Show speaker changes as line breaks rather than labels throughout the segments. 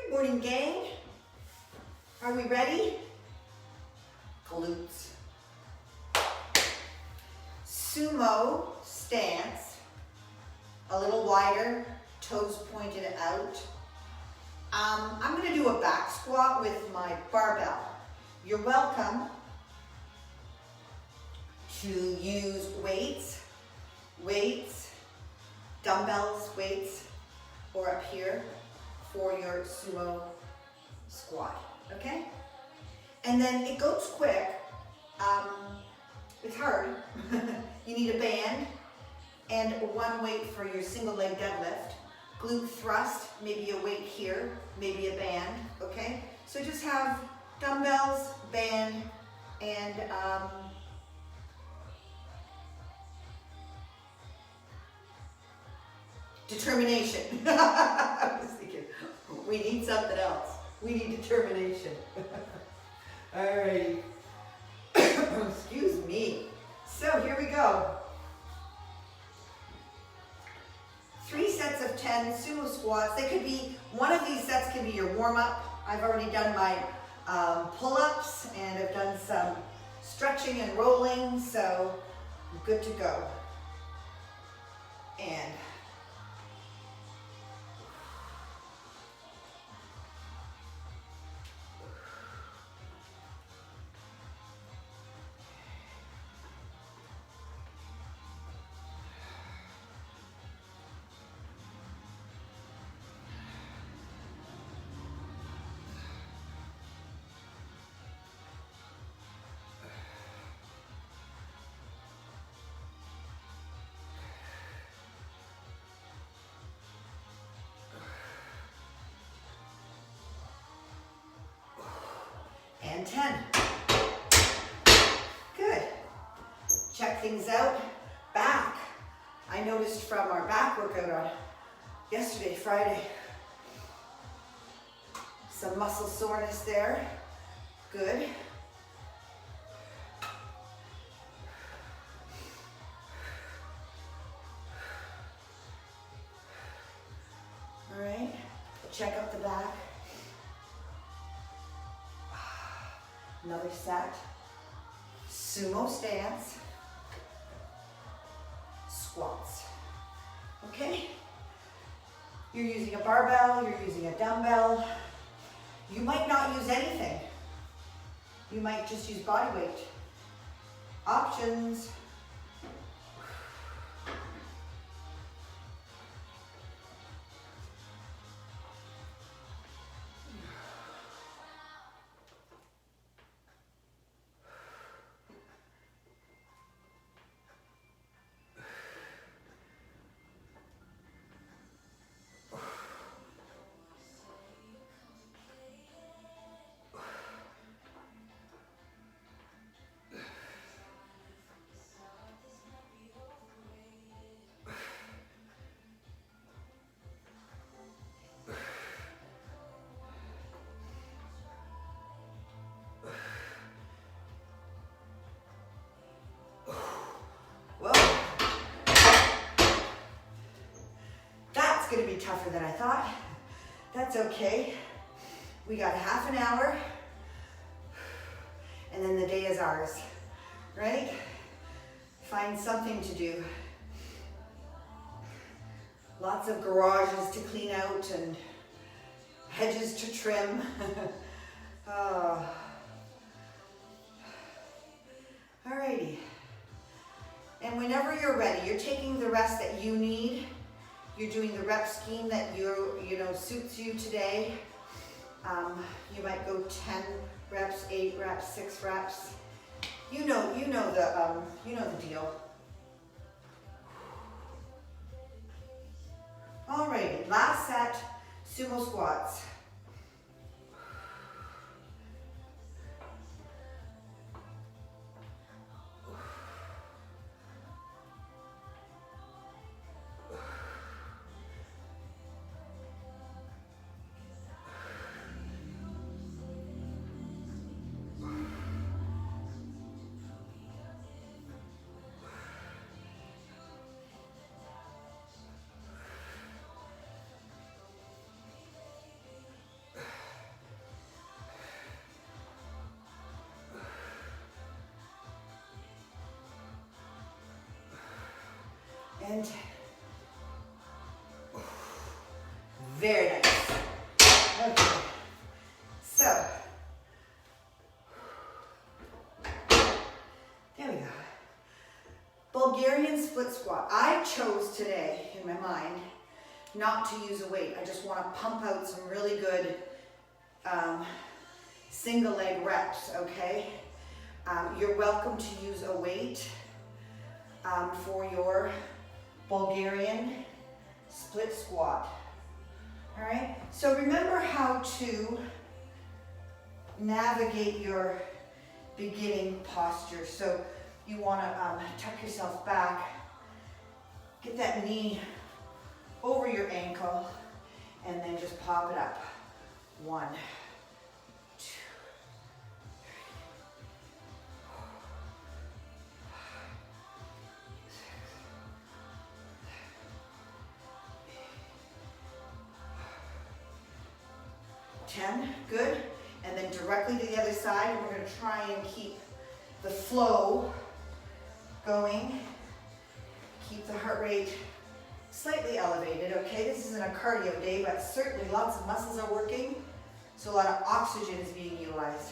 Good morning, gang. Are we ready? Glutes. Sumo stance, a little wider, toes pointed out. I'm going to do a back squat with my barbell. You're welcome to use weights, dumbbells, weights, or up here for your sumo squat, okay? And then it goes quick. It's hard. You need a band and one weight for your single leg deadlift. Glute thrust, maybe a weight here, maybe a band, okay? So just have dumbbells, band, and determination. I was thinking, we need something else. We need determination. Alrighty. Excuse me. So here we go. 3 sets of 10 sumo squats. They could be, one of these sets can be your warm-up. I've already done my pull-ups and I've done some stretching and rolling, so I'm good to go. And and 10. Good. Check things out. Back. I noticed from our back workout on yesterday, Friday, some muscle soreness there. Good. All right. Check out the back. Another set. Sumo stance. Squats. Okay? You're using a barbell, you're using a dumbbell. You might not use anything. You might just use body weight. Options. It's going to be tougher than I thought. That's okay. We got half an hour and then the day is ours, right? Find something to do. Lots of garages to clean out and hedges to trim. Oh. Alrighty. And whenever you're ready, you're taking the rest that you need. You're doing the rep scheme that suits you today. You might go 10 reps, 8 reps, 6 reps. You know the deal. Alrighty, last set, sumo squats. And 10. Very nice. Okay. So, there we go. Bulgarian split squat. I chose today, in my mind, not to use a weight. I just want to pump out some really good single leg reps, okay? You're welcome to use a weight for your Bulgarian split squat. All right, so remember how to navigate your beginning posture. So you want to tuck yourself back, get that knee over your ankle, and then just pop it up. 1, 2, 10, good. And then directly to the other side, and we're going to try and keep the flow going. Keep the heart rate slightly elevated, okay? This isn't a cardio day, but certainly lots of muscles are working, so a lot of oxygen is being utilized.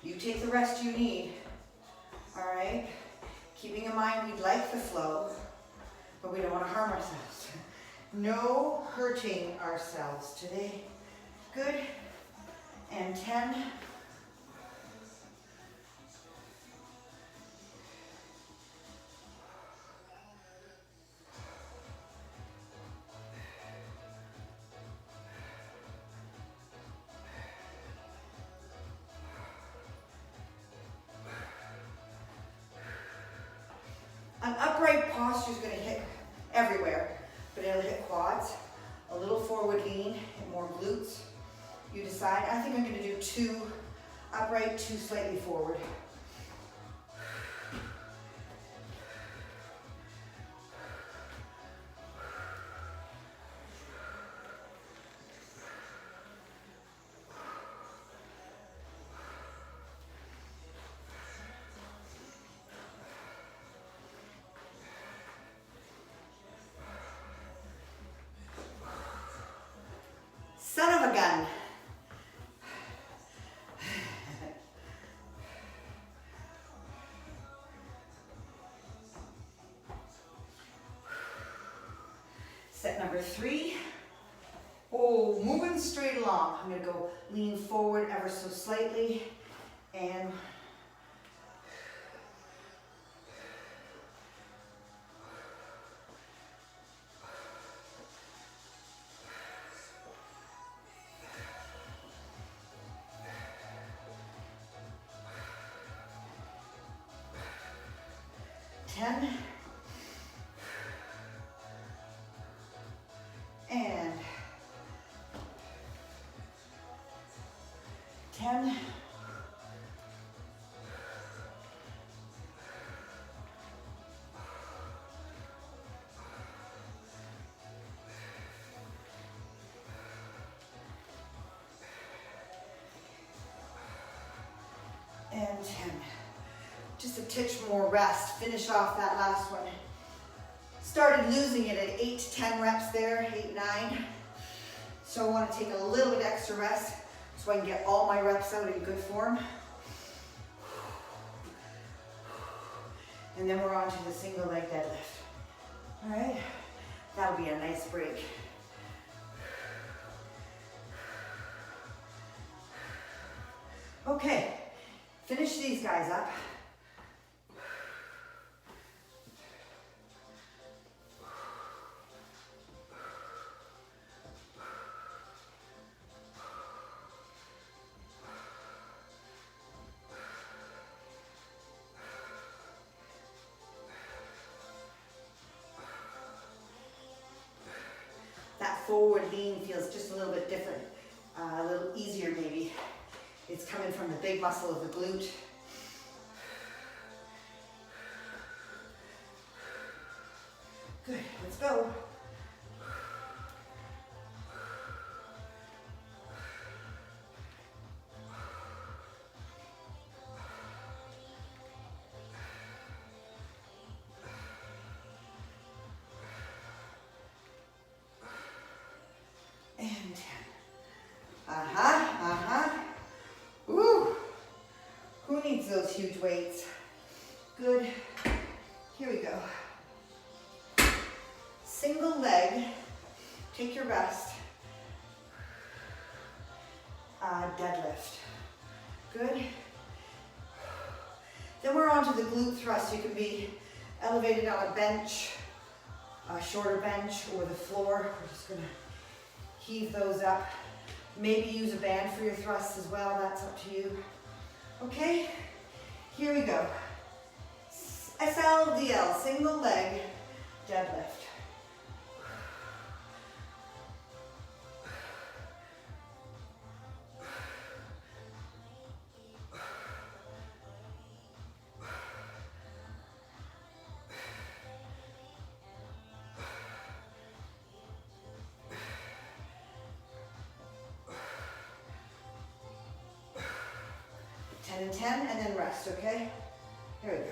You take the rest you need, all right? Keeping in mind we'd like the flow, but we don't want to harm ourselves. No hurting ourselves today. Good. And 10. An upright posture is going to hit everywhere, but it'll hit quads, a little forward lean, and more glutes. You decide. I think I'm going to do 2 upright, 2 slightly forward. Son of a gun. Set number 3. Oh, moving straight along. I'm going to go lean forward ever so slightly and and 10 and 10. Just a titch more rest. Finish off that last one. Started losing it at 8 to 10 reps there, 8, 9. So I want to take a little bit extra rest so I can get all my reps out in good form. And then we're on to the single leg deadlift. All right, that'll be a nice break. Okay, finish these guys up. That forward lean feels just a little bit different, a little easier maybe. It's coming from the big muscle of the glute. Good, let's go. And 10. Woo. Who needs those huge weights? Good. Here we go. Single leg. Take your rest. Deadlift. Good. Then we're on to the glute thrust. You can be elevated on a bench, a shorter bench, or the floor. We're just gonna heave those up. Maybe use a band for your thrusts as well. That's up to you. Okay, here we go. SLDL, single leg deadlift. And 10, and then rest, okay? Here we go.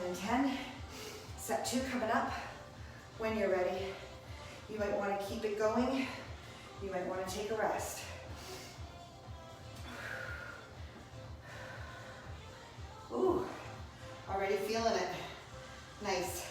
And 10. Set 2 coming up. When you're ready, you might want to keep it going. You might want to take a rest. Ooh, already feeling it. Nice.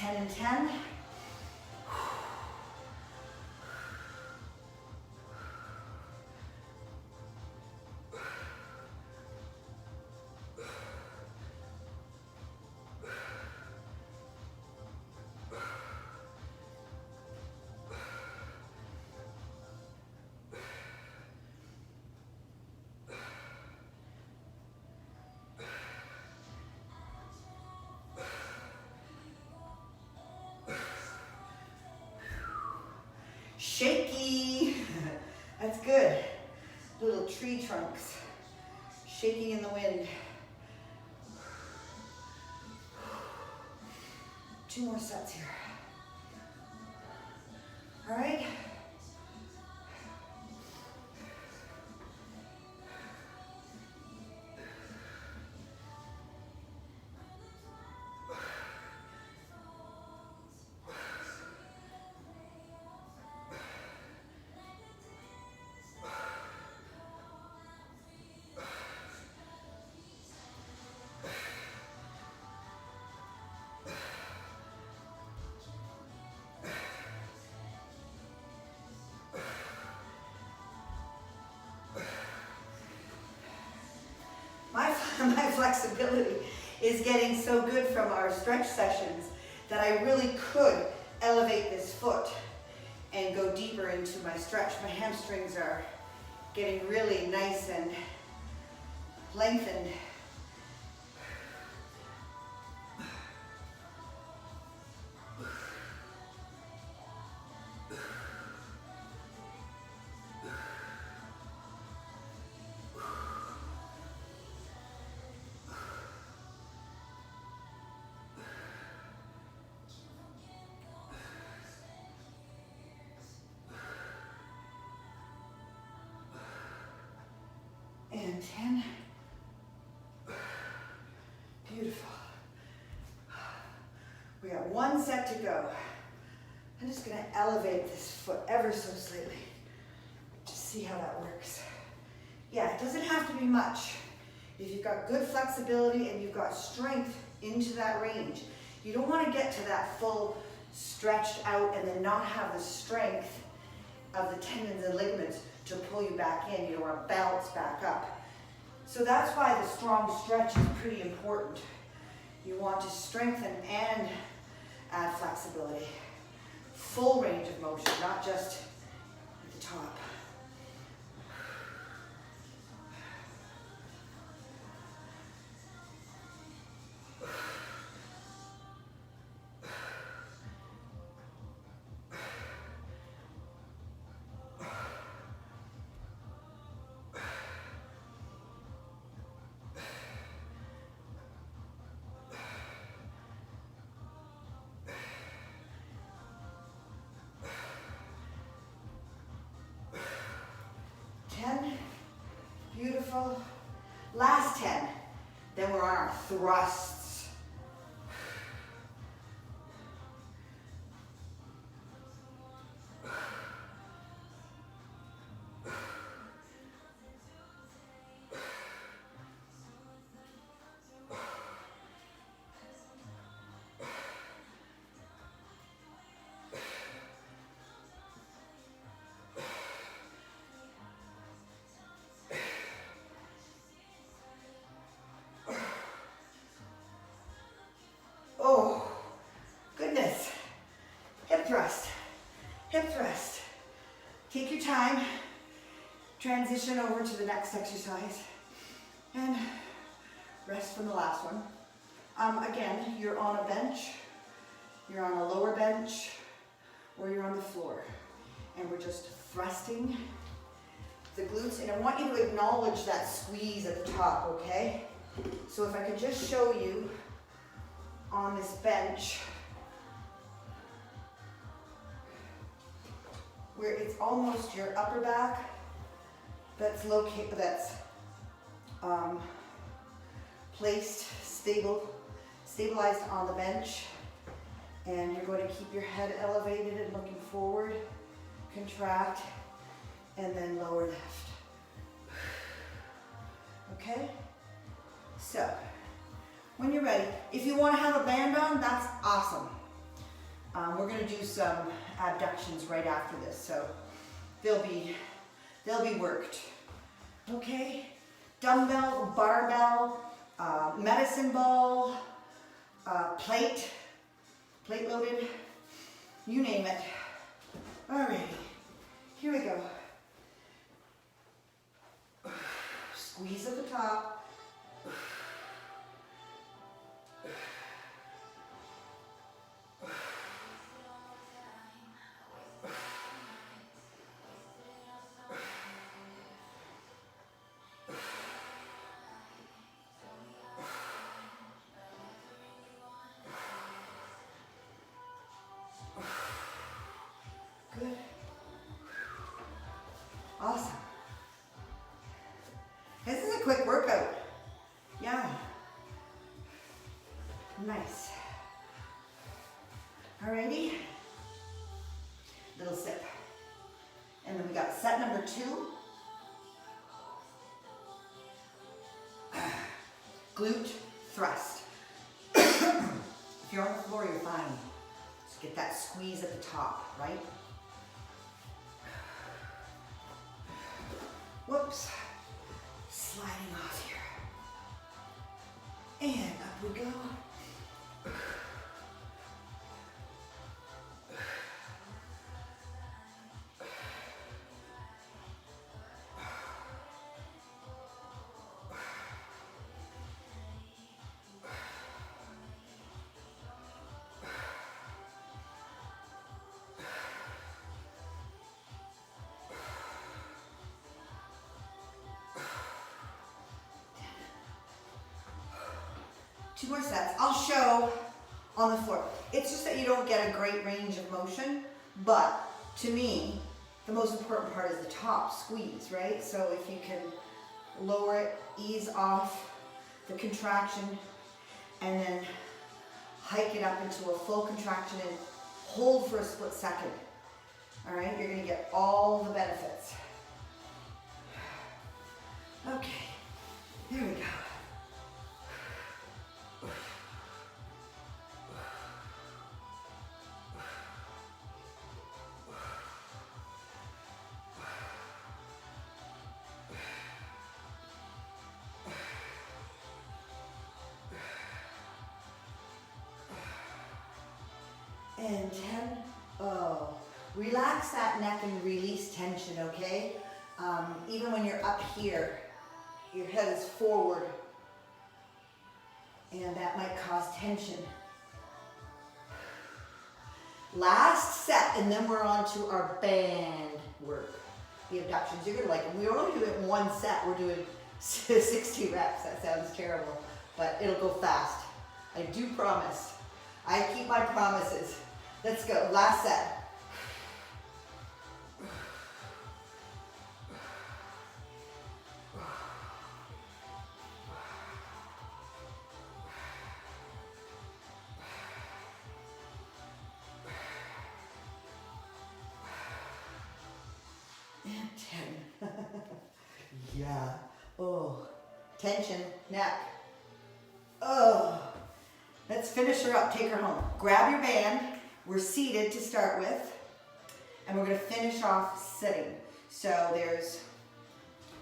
And 10. Shaky. That's good. Little tree trunks shaking in the wind. 2 more sets here. All right. My flexibility is getting so good from our stretch sessions that I really could elevate this foot and go deeper into my stretch. My hamstrings are getting really nice and lengthened. And 10. Beautiful. We got 1 set to go. I'm just gonna elevate this foot ever so slightly. Just see how that works. Yeah, it doesn't have to be much. If you've got good flexibility and you've got strength into that range, you don't want to get to that full stretched out and then not have the strength of the tendons and ligaments to pull you back in. You don't want to bounce back up. So that's why the strong stretch is pretty important. You want to strengthen and add flexibility. Full range of motion, not just at the top. Beautiful. Last 10. Then we're on our thrusts. Oh, goodness. Hip thrust, hip thrust. Take your time, transition over to the next exercise, and rest from the last one. Again, you're on a bench, you're on a lower bench, or you're on the floor. And we're just thrusting the glutes, and I want you to acknowledge that squeeze at the top, okay? So if I could just show you on this bench where it's almost your upper back that's located, placed stabilized on the bench, and you're going to keep your head elevated and looking forward, contract, and then lower lift. Okay? So when you're ready, if you want to have a band on, that's awesome. We're going to do some abductions right after this, so they'll be worked. Okay? Dumbbell, barbell, medicine ball, plate loaded, you name it. Alrighty, here we go. Squeeze at the top. Good. Awesome. This is a quick workout. Yeah. Nice. Alrighty. Little sip. And then we got set number 2. Glute thrust. If you're on the floor, you're fine. Just get that squeeze at the top, right? Whoops. Sliding off here. And up we go. Two more sets. I'll show on the floor. It's just that you don't get a great range of motion, but to me, the most important part is the top squeeze, right? So if you can lower it, ease off the contraction, and then hike it up into a full contraction Hold for a split second. All right, you're gonna get all the benefits. Okay, there we go. And 10. Oh, relax that neck and release tension, okay? Even when you're up here, your head is forward, and that might cause tension. Last set, and then we're on to our band work, the abductions. You're gonna like them. We're only doing one set. We're doing 60 reps. That sounds terrible, but it'll go fast. I do promise. I keep my promises. Let's go, last set. And 10. Yeah. Oh, tension, neck. Oh. Let's finish her up, take her home. Grab your band. We're seated to start with, and we're gonna finish off sitting. So there's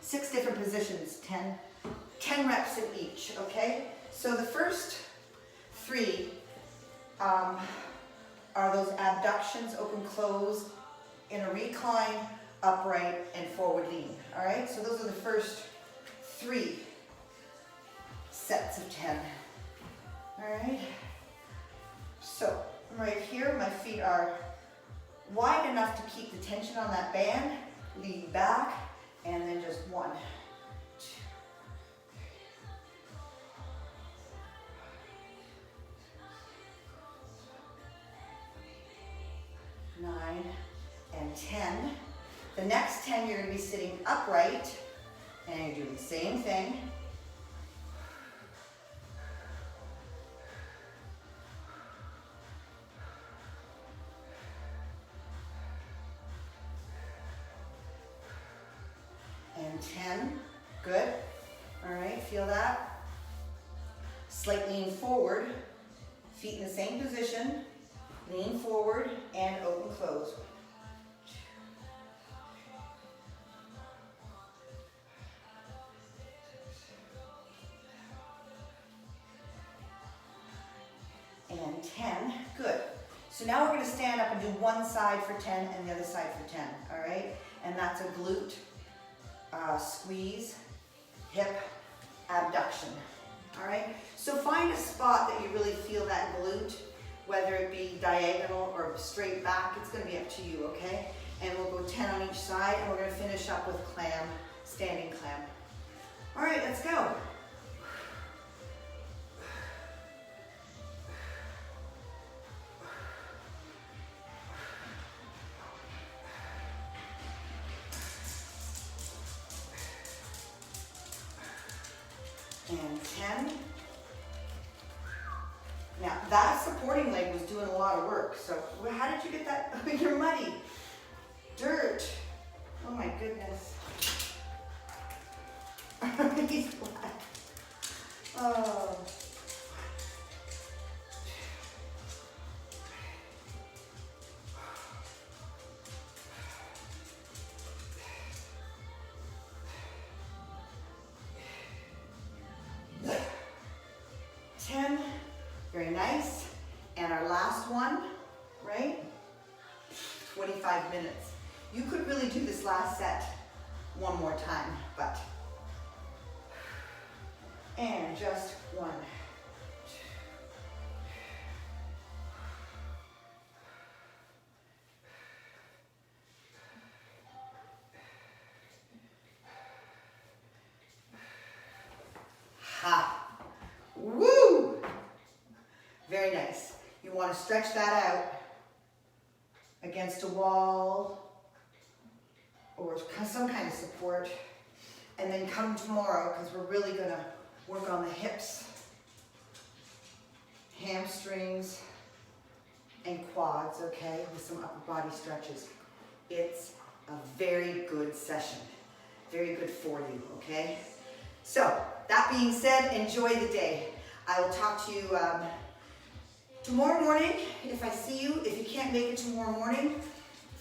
6 different positions, 10 reps in each, okay? So the first 3 are those abductions, open, close, in a recline, upright, and forward lean, all right? So those are the first 3 sets of 10, all right? So right here, my feet are wide enough to keep the tension on that band, lean back, and then just 1, 2, 3, 9, and 10. The next 10, you're gonna be sitting upright, and you're doing the same thing. And 10, good. All right, feel that? Slight lean forward, feet in the same position, lean forward and open, close. 2, and 10, good. So now we're gonna stand up and do one side for 10 and the other side for 10, all right? And that's a glute squeeze, hip abduction, all right? So find a spot that you really feel that glute, whether it be diagonal or straight back, it's gonna be up to you, okay? And we'll go 10 on each side, and we're gonna finish up with clam, standing clam. All right, let's go. And 10. Now, that supporting leg was doing a lot of work, so how did you get that? You're muddy. Dirt. Oh my goodness. He's black. Oh. Very nice. And our last one, right? 25 minutes. You could really do this last set one more time, but. And just 1, 2. Ha! Woo! Very nice. You want to stretch that out against a wall or some kind of support, and then come tomorrow, because we're really going to work on the hips, hamstrings, and quads, okay, with some upper body stretches. It's a very good session. Very good for you, okay? So, that being said, enjoy the day. I will talk to you tomorrow morning if I see you. If you can't make it tomorrow morning,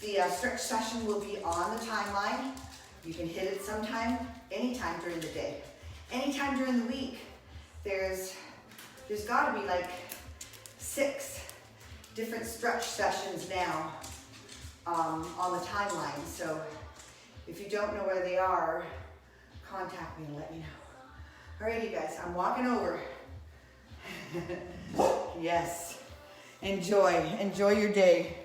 the stretch session will be on the timeline. You can hit it sometime, anytime during the day. Anytime during the week. There's got to be like 6 different stretch sessions now on the timeline. So if you don't know where they are, contact me and let me know. Alrighty guys, I'm walking over. Yes. Enjoy your day.